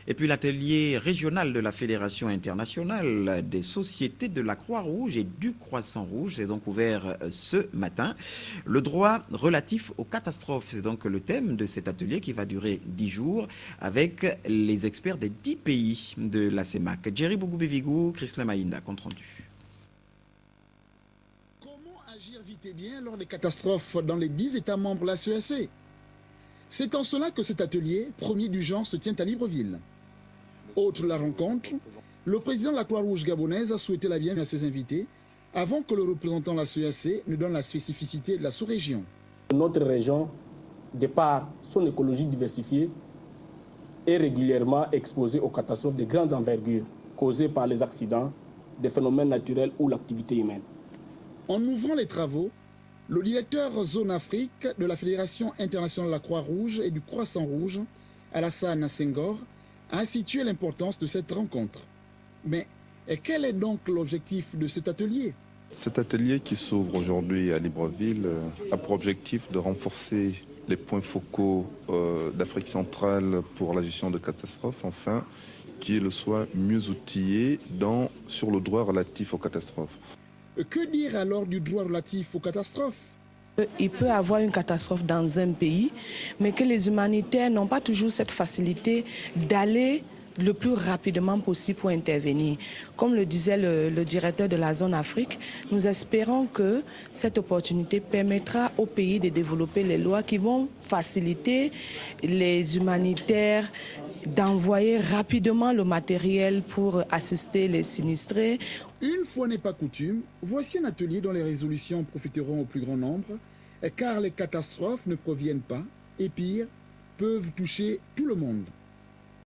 Et puis l'atelier régional de la Fédération internationale des sociétés de la Croix-Rouge et du Croissant-Rouge est donc ouvert ce matin. Le droit relatif aux catastrophes, c'est donc le thème de cet atelier qui va durer 10 jours avec les experts des 10 pays de la CEMAC. Jerry Bougou-Bevigou, Christophe Maïnda, compte rendu. Comment agir vite et bien lors des catastrophes dans les 10 États membres de la CEAC? C'est en cela que cet atelier, premier du genre, se tient à Libreville. Autre la rencontre, le président de la Croix-Rouge gabonaise a souhaité la bienvenue à ses invités avant que le représentant de la CEAC ne donne la spécificité de la sous-région. Notre région, de par son écologie diversifiée, est régulièrement exposée aux catastrophes de grande envergure causées par les accidents, des phénomènes naturels ou l'activité humaine. En ouvrant les travaux, le directeur Zone Afrique de la Fédération internationale de la Croix-Rouge et du Croissant-Rouge, Alassane Senghor, a situé l'importance de cette rencontre. Mais quel est donc l'objectif de cet atelier? Cet atelier qui s'ouvre aujourd'hui à Libreville a pour objectif de renforcer les points focaux d'Afrique centrale pour la gestion de catastrophes, enfin, qu'ils soient mieux outillés sur le droit relatif aux catastrophes. Que dire alors du droit relatif aux catastrophes? Il peut y avoir une catastrophe dans un pays, mais que les humanitaires n'ont pas toujours cette facilité d'aller le plus rapidement possible pour intervenir. Comme le disait le directeur de la zone Afrique, nous espérons que cette opportunité permettra au pays de développer les lois qui vont faciliter les humanitaires d'envoyer rapidement le matériel pour assister les sinistrés. Une fois n'est pas coutume, voici un atelier dont les résolutions profiteront au plus grand nombre, car les catastrophes ne proviennent pas, et pire, peuvent toucher tout le monde.